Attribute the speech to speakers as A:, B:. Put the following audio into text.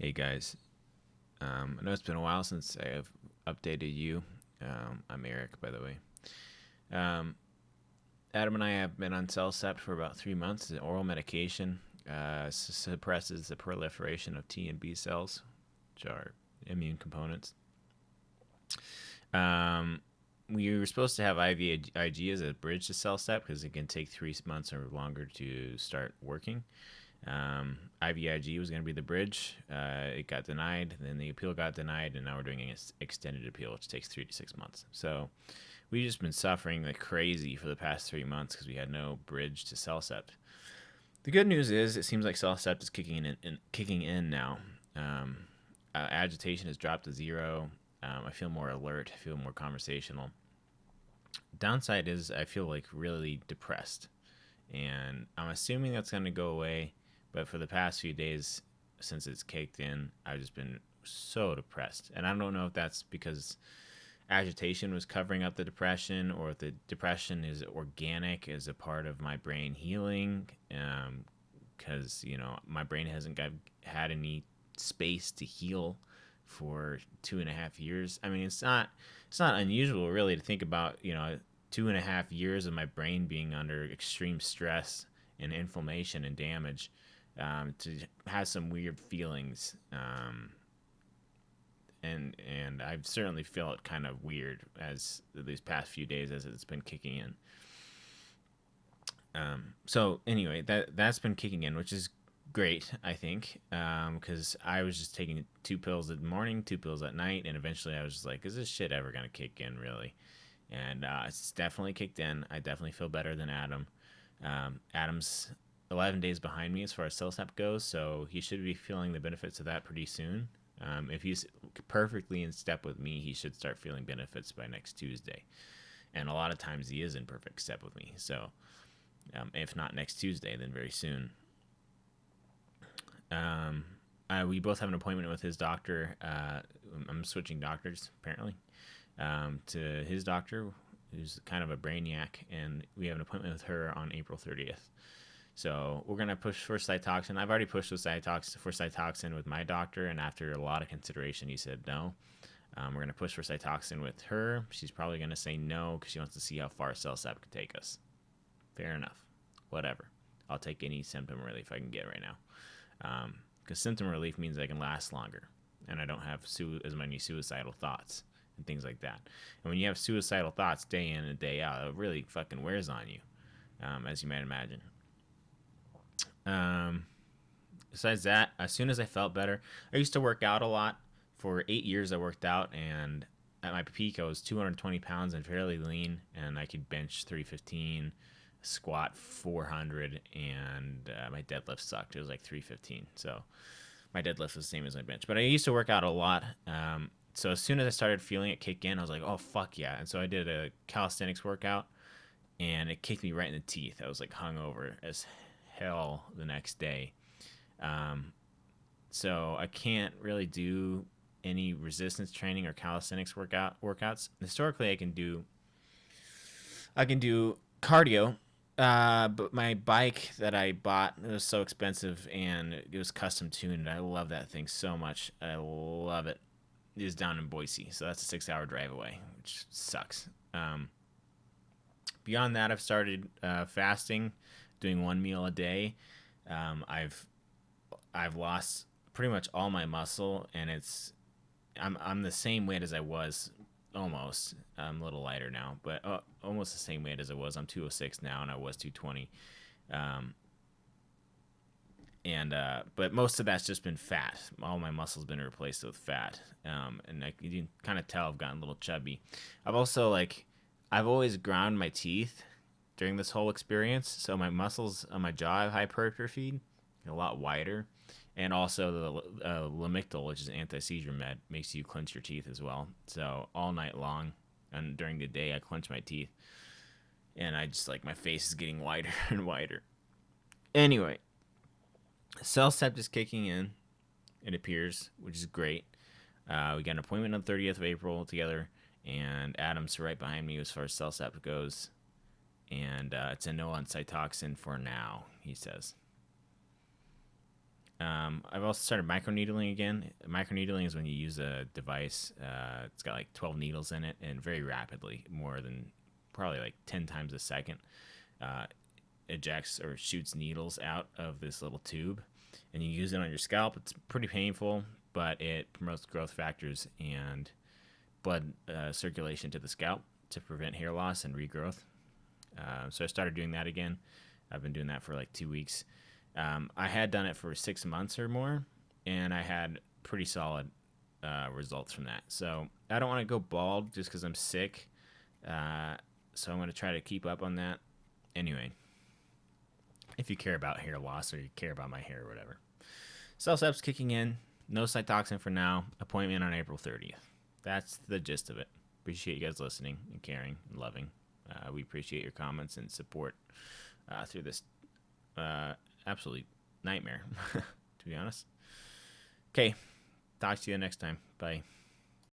A: Hey guys, I know it's been a while since I have updated you. I'm Eric, by the way. Um, Adam and I have been on Cellcept for about 3 months. It's an oral medication. Suppresses the proliferation of T and B cells, which are immune components. Um, we were supposed to have IVIG as a bridge to Cellcept because it can take 3 months or longer to start working. IVIG was going to be the bridge. It got denied. Then the appeal got denied, and now we're doing an extended appeal, which takes 3 to 6 months. So we've just been suffering like crazy for the past 3 months because we had no bridge to Cellcept. The good news is it seems like Cellcept is kicking in now. Agitation has dropped to zero. I feel more alert. I feel more conversational. Downside is I feel like really depressed, and I'm assuming that's going to go away. But for the past few days, since it's kicked in, I've just been so depressed. And I don't know if that's because agitation was covering up the depression or if the depression is organic as a part of my brain healing. Because, my brain hasn't had any space to heal for 2.5 years. I mean, it's not unusual really to think about, 2.5 years of my brain being under extreme stress and inflammation and damage, to have some weird feelings, and I've certainly felt kind of weird as these past few days as it's been kicking in. So anyway, that's been kicking in, which is great, I think, because I was just taking 2 pills in the morning, 2 pills at night, and eventually I was just like, is this shit ever gonna kick in, really? And it's definitely kicked in. I definitely feel better than Adam. Adam's 11 days behind me as far as Cellcept goes, so he should be feeling the benefits of that pretty soon. If he's perfectly in step with me, he should start feeling benefits by next Tuesday. And a lot of times he is in perfect step with me. So if not next Tuesday, then very soon. We both have an appointment with his doctor. I'm switching doctors, apparently, to his doctor, who's kind of a brainiac, and we have an appointment with her on April 30th. So we're gonna push for Cytoxin. I've already pushed for Cytoxin with my doctor, and after a lot of consideration, he said no. We're gonna push for Cytoxin with her. She's probably gonna say no because she wants to see how far Cellcept can take us. Fair enough. Whatever. I'll take any symptom relief I can get right now, because symptom relief means I can last longer, and I don't have as many suicidal thoughts and things like that. And when you have suicidal thoughts day in and day out, it really fucking wears on you, as you might imagine. Besides that, as soon as I felt better, I used to work out a lot. For 8 years, I worked out, and at my peak, I was 220 pounds and fairly lean, and I could bench 315, squat 400, and my deadlift sucked. It was like 315. So my deadlift was the same as my bench. But I used to work out a lot. So as soon as I started feeling it kick in, I was like, oh, fuck yeah. And so I did a calisthenics workout, and it kicked me right in the teeth. I was like hungover as hell the next day. Um, so I can't really do any resistance training or calisthenics workouts. Historically, I can do cardio, but my bike that I bought, it was so expensive and it was custom tuned. I love that thing so much. I love it. It is down in Boise, so that's a 6-hour drive away, which sucks. Beyond that, I've started fasting, doing one meal a day. I've lost pretty much all my muscle, and I'm the same weight as I was almost. I'm a little lighter now, but almost the same weight as I was. I'm 206 now, and I was 220. Um, and But most of that's just been fat. All my muscles been replaced with fat, and you can kind of tell I've gotten a little chubby. I've always ground my teeth during this whole experience, so my muscles on my jaw have hypertrophied, a lot wider, and also the Lamictal, which is an anti-seizure med, makes you clench your teeth as well. So all night long and during the day, I clench my teeth, and I just like my face is getting wider and wider. Anyway, Cellcept is kicking in, it appears, which is great. We got an appointment on the 30th of April together, and Adam's right behind me as far as Cellcept goes. And it's a no on Cytoxin for now, he says. I've also started microneedling again. Microneedling is when you use a device. It's got like 12 needles in it, and very rapidly, more than probably like 10 times a second, uh, ejects or shoots needles out of this little tube, and you use it on your scalp. It's pretty painful, but it promotes growth factors and blood circulation to the scalp to prevent hair loss and regrowth. So I started doing that again. I've been doing that for like 2 weeks. I had done it for 6 months or more, and I had pretty solid results from that. So I don't want to go bald just because I'm sick. So I'm going to try to keep up on that. Anyway, if you care about hair loss or you care about my hair or whatever. Cellcept's kicking in. No cytoxin for now. Appointment on April 30th. That's the gist of it. Appreciate you guys listening and caring and loving. We appreciate your comments and support through this absolute nightmare, to be honest. Okay, talk to you next time. Bye.